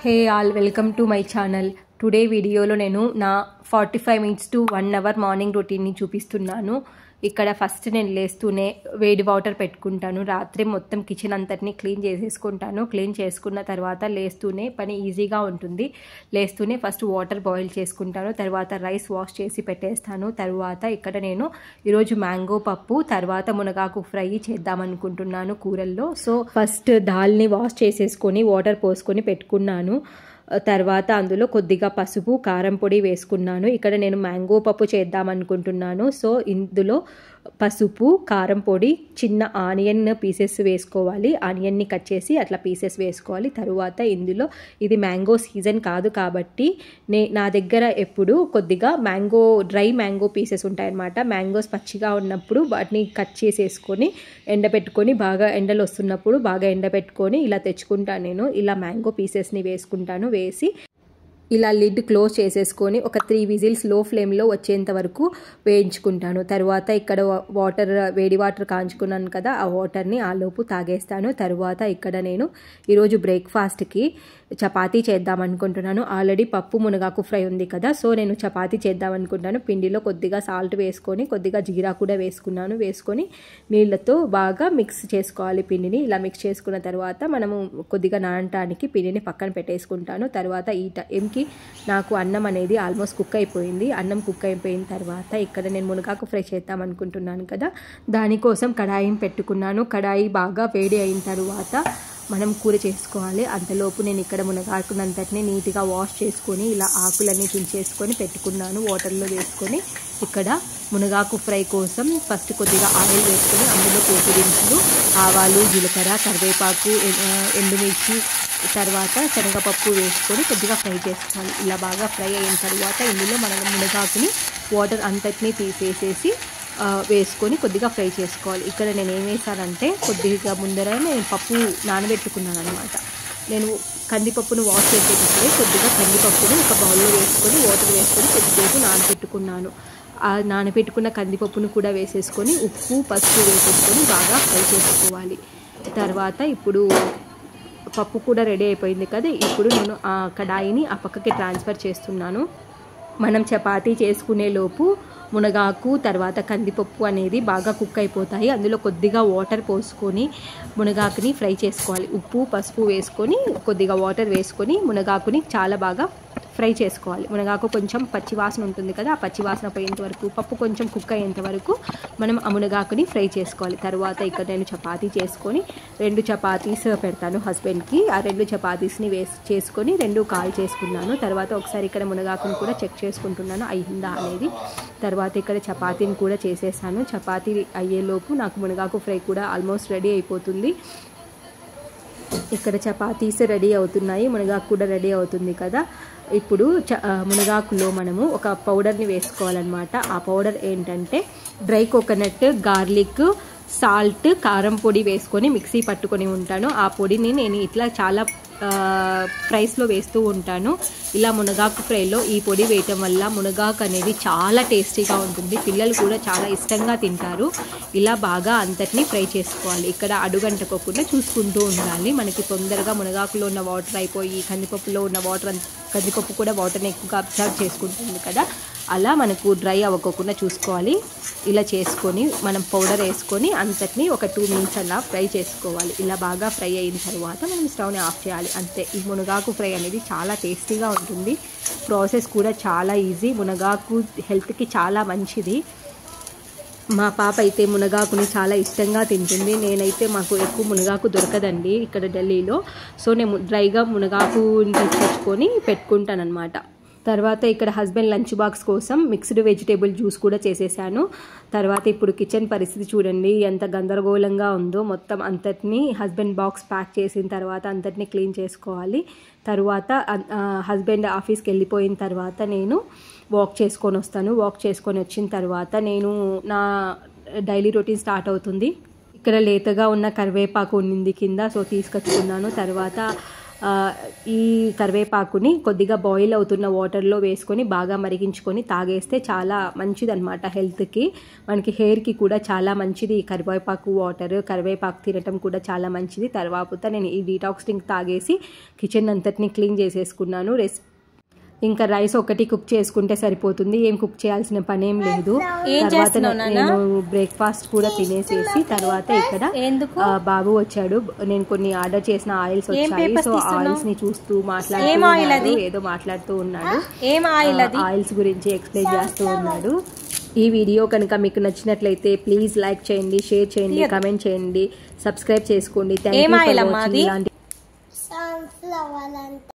Hey all welcome to my channel. Today వీడియోలో నేను నా 45 minutes to 1 hour మార్నింగ్ రొటీన్ని చూపిస్తున్నాను. ఇక్కడ ఫస్ట్ నేను లేస్తూనే వేడి వాటర్ పెట్టుకుంటాను. రాత్రి మొత్తం కిచెన్ అంతటిని క్లీన్ చేసేసుకుంటాను. క్లీన్ చేసుకున్న తర్వాత లేస్తూనే పని ఈజీగా ఉంటుంది. లేస్తూనే ఫస్ట్ వాటర్ బాయిల్ చేసుకుంటాను. తర్వాత రైస్ వాష్ చేసి పెట్టేస్తాను. తర్వాత ఇక్కడ నేను ఈరోజు మ్యాంగో పప్పు తర్వాత మునగాకు ఫ్రై చేద్దామనుకుంటున్నాను కూరల్లో. సో ఫస్ట్ దాల్ని వాష్ చేసేసుకొని వాటర్ పోసుకొని పెట్టుకున్నాను. తర్వాత అందులో కొద్దిగా పసుపు కారం పొడి వేసుకున్నాను. ఇక్కడ నేను మ్యాంగో పప్పు చేద్దామనుకుంటున్నాను. సో ఇందులో పసుపు కారం పొడి చిన్న ఆనియన్ పీసెస్ వేసుకోవాలి. ఆనియన్ని కట్ చేసి అట్లా పీసెస్ వేసుకోవాలి. తరువాత ఇందులో ఇది మ్యాంగో సీజన్ కాదు కాబట్టి నా దగ్గర ఎప్పుడు కొద్దిగా డ్రై మ్యాంగో పీసెస్ ఉంటాయన్నమాట. మ్యాంగోస్ పచ్చిగా ఉన్నప్పుడు వాటిని కట్ చేసేసుకొని ఎండబెట్టుకొని బాగా ఎండలు వస్తున్నప్పుడు బాగా ఎండబెట్టుకొని ఇలా తెచ్చుకుంటాను. నేను ఇలా మ్యాంగో పీసెస్ని వేసుకుంటాను. వేసి ఇలా లిడ్ క్లోజ్ చేసేసుకొని ఒక 3 విజిల్స్ లో ఫ్లేమ్లో వచ్చేంత వరకు వేయించుకుంటాను. తర్వాత ఇక్కడ వేడి వాటర్ కాంచుకున్నాను కదా, ఆ వాటర్ని ఆలోపు తాగేస్తాను. తర్వాత ఇక్కడ నేను ఈరోజు బ్రేక్ఫాస్ట్కి చపాతీ చేద్దామనుకుంటున్నాను. ఆల్రెడీ పప్పు మునగాకు ఫ్రై ఉంది కదా, సో నేను చపాతీ చేద్దామనుకుంటాను. పిండిలో కొద్దిగా సాల్ట్ వేసుకొని కొద్దిగా జీరా కూడా వేసుకున్నాను. వేసుకొని నీళ్ళతో బాగా మిక్స్ చేసుకోవాలి పిండిని. ఇలా మిక్స్ చేసుకున్న తర్వాత మనము కొద్దిగా నానటానికి పిండిని పక్కన పెట్టేసుకుంటాను. తర్వాత ఈ టైంకి నాకు అన్నం అనేది ఆల్మోస్ట్ కుక్ అయిపోయింది. అన్నం కుక్ అయిపోయిన తర్వాత ఇక్కడ నేను మునగాకు ఫ్రై చేద్దామనుకుంటున్నాను కదా, దానికోసం కడాయిని పెట్టుకున్నాను. కడాయి బాగా వేడి అయిన తర్వాత మనం కూర చేసుకోవాలి. అంతలోపు నేను ఇక్కడ మునగాకునంతటిని నీట్గా వాష్ చేసుకొని ఇలా ఆకులన్నీ తుంచేసుకొని పెట్టుకున్నాను. వాటర్లో వేసుకొని ఇక్కడ మునగాకు ఫ్రై కోసం ఫస్ట్ కొద్దిగా ఆయిల్ వేసుకొని అందులో పోపు దినుసులు, ఆవాలు, జీలకర్ర, కరివేపాకు, ఎండుమిర్చి, తర్వాత శనగపప్పు వేసుకొని కొద్దిగా ఫ్రై చేసుకోవాలి. ఇలా బాగా ఫ్రై అయిన తర్వాత ఇందులో మనం మునగాకుని వాటర్ అంతటినీ తీసేసేసి వేసుకొని కొద్దిగా ఫ్రై చేసుకోవాలి. ఇక్కడ నేను ఏం వేసానంటే కొద్దిగా ముందర నేను పప్పు నానబెట్టుకున్నాను అనమాట. నేను కందిపప్పును వాష్ చేసేటప్పుడే కొద్దిగా కందిపప్పును ఒక బౌల్లో వేసుకొని వాటర్ వేసుకొని కొద్దిసేపు నానబెట్టుకున్నాను. ఆ నానబెట్టుకున్న కందిపప్పును కూడా వేసేసుకొని ఉప్పు పసుపు వేసేసుకొని బాగా ఫ్రై చేసుకోవాలి. తర్వాత ఇప్పుడు పప్పు కూడా రెడీ అయిపోయింది కదా, ఇప్పుడు నేను ఆ కడాయిని ఆ పక్కకి ట్రాన్స్ఫర్ చేస్తున్నాను. మనం చపాతీ చేసుకునే లోపు మునగాకు తర్వాత కందిపప్పు అనేది బాగా కుక్ అయిపోతాయి. అందులో కొద్దిగా వాటర్ పోసుకొని మునగాకుని ఫ్రై చేసుకోవాలి. ఉప్పు పసుపు వేసుకొని కొద్దిగా వాటర్ వేసుకొని మునగాకుని చాలా బాగా ఫ్రై చేసుకోవాలి. మునగాకు కొంచెం పచ్చివాసన ఉంటుంది కదా, ఆ పచ్చివాసన పోయేంత వరకు పప్పు కొంచెం కుక్ అయ్యేంత వరకు మనం ఆ మునగాకుని ఫ్రై చేసుకోవాలి. తర్వాత ఇక్కడ నేను చపాతీ చేసుకొని 2 చపాతీస్ పెడతాను హస్బెండ్కి. ఆ 2 చపాతీస్ని చేసుకొని 2 కాల్ చేసుకున్నాను. తర్వాత ఒకసారి ఇక్కడ మునగాకుని కూడా చెక్ చేసుకుంటున్నాను అయిందా అనేది. తర్వాత ఇక్కడ చపాతీని కూడా చేసేసాను. చపాతీ అయ్యేలోపు నాకు మునగాకు ఫ్రై కూడా ఆల్మోస్ట్ రెడీ అయిపోతుంది. ఇక్కడ చపాతీస్ రెడీ అవుతున్నాయి, మునగాకు కూడా రెడీ అవుతుంది కదా. ఇప్పుడు మునగాకులో మనము ఒక పౌడర్ని వేసుకోవాలన్నమాట. ఆ పౌడర్ ఏంటంటే డ్రై కోకోనట్, గార్లిక్, సాల్ట్, కారం పొడి వేసుకొని మిక్సీ పట్టుకొని ఉంటాను. ఆ పొడిని నేను ఇట్లా చాలా ఫ్రైస్లో వేస్తూ ఉంటాను. ఇలా మునగాకు ఫ్రైలో ఈ పొడి వేయటం వల్ల మునగాకు అనేది చాలా టేస్టీగా ఉంటుంది. పిల్లలు కూడా చాలా ఇష్టంగా తింటారు. ఇలా బాగా అంతటినీ ఫ్రై చేసుకోవాలి. ఇక్కడ అడుగంటకోకుండా చూసుకుంటూ ఉండాలి. మనకి తొందరగా మునగాకులో ఉన్న వాటర్ అయిపోయి కందిపప్పులో ఉన్న కందిపప్పు కూడా వాటర్ని ఎక్కువగా అబ్జర్వ్ చేసుకుంటుంది కదా, అలా మనకు డ్రై అవ్వకోకుండా చూసుకోవాలి. ఇలా చేసుకొని మనం పౌడర్ వేసుకొని అంతటినీ ఒక 2 minutes అలా ఫ్రై చేసుకోవాలి. ఇలా బాగా ఫ్రై అయిన తర్వాత మనం స్టవ్ని ఆఫ్ చేయాలి. అంతే. ఈ మునగాకు ఫ్రై అనేది చాలా టేస్టీగా ఉంటుంది. ప్రాసెస్ కూడా చాలా ఈజీ. మునగాకు హెల్త్కి చాలా మంచిది. మా పాప అయితే మునగాకుని చాలా ఇష్టంగా తింటుంది. నేనైతే మాకు ఎక్కువ మునగాకు దొరకదండి ఇక్కడ ఢిల్లీలో. సో నేను డ్రైగా మునగాకు తెచ్చుకొని పెట్టుకుంటానన్నమాట. తర్వాత ఇక్కడ హస్బెండ్ లంచ్ బాక్స్ కోసం మిక్స్డ్ వెజిటేబుల్ జ్యూస్ కూడా చేసేసాను. తర్వాత ఇప్పుడు కిచెన్ పరిస్థితి చూడండి ఎంత గందరగోళంగా ఉందో. మొత్తం అంతటినీ హస్బెండ్ బాక్స్ ప్యాక్ చేసిన తర్వాత అంతటినీ క్లీన్ చేసుకోవాలి. తర్వాత హస్బెండ్ ఆఫీస్కి వెళ్ళిపోయిన తర్వాత నేను వాక్ చేసుకొని వస్తాను. వాక్ చేసుకొని వచ్చిన తర్వాత నేను నా డైలీ రొటీన్ స్టార్ట్ అవుతుంది. ఇక్కడ లేతగా ఉన్న కరివేపాకు ఉండింది కింద, సో తీసుకొచ్చుకున్నాను. తర్వాత ఈ కరివేపాకుని కొద్దిగా బాయిల్ అవుతున్న వాటర్లో వేసుకొని బాగా మరిగించుకొని తాగేస్తే చాలా మంచిదన్నమాట హెల్త్కి. మనకి హెయిర్కి కూడా చాలా మంచిది ఈ కరివేపాకు వాటర్. కరివేపాకు తినటం కూడా చాలా మంచిది. తర్వాత నేను ఈ డీటాక్స్ డ్రింక్ తాగేసి కిచెన్ అంతటిని క్లీన్ చేసేసుకున్నాను. ఇంకా రైస్ ఒకటి కుక్ చేసుకుంటే సరిపోతుంది, ఏం కుక్ చేయాల్సిన పని ఏం లేదు. తర్వాత నేను బ్రేక్ఫాస్ట్ కూడా తినేసేసి తర్వాత ఇక్కడ బాబు వచ్చాడు. నేను కొన్ని ఆర్డర్ చేసిన ఆయిల్స్ వచ్చాయి. సో ఆయిల్స్ ని చూస్తూ మాట్లాడుతూ ఏదో మాట్లాడుతూ ఉన్నాడు. ఆయిల్స్ గురించి ఎక్స్ప్లెయిన్ చేస్తూ ఉన్నాడు. ఈ వీడియో కనుక మీకు నచ్చినట్లయితే ప్లీజ్ లైక్ చేయండి, షేర్ చేయండి, కమెంట్ చేయండి, సబ్స్క్రైబ్ చేసుకోండి. Thank you for watching.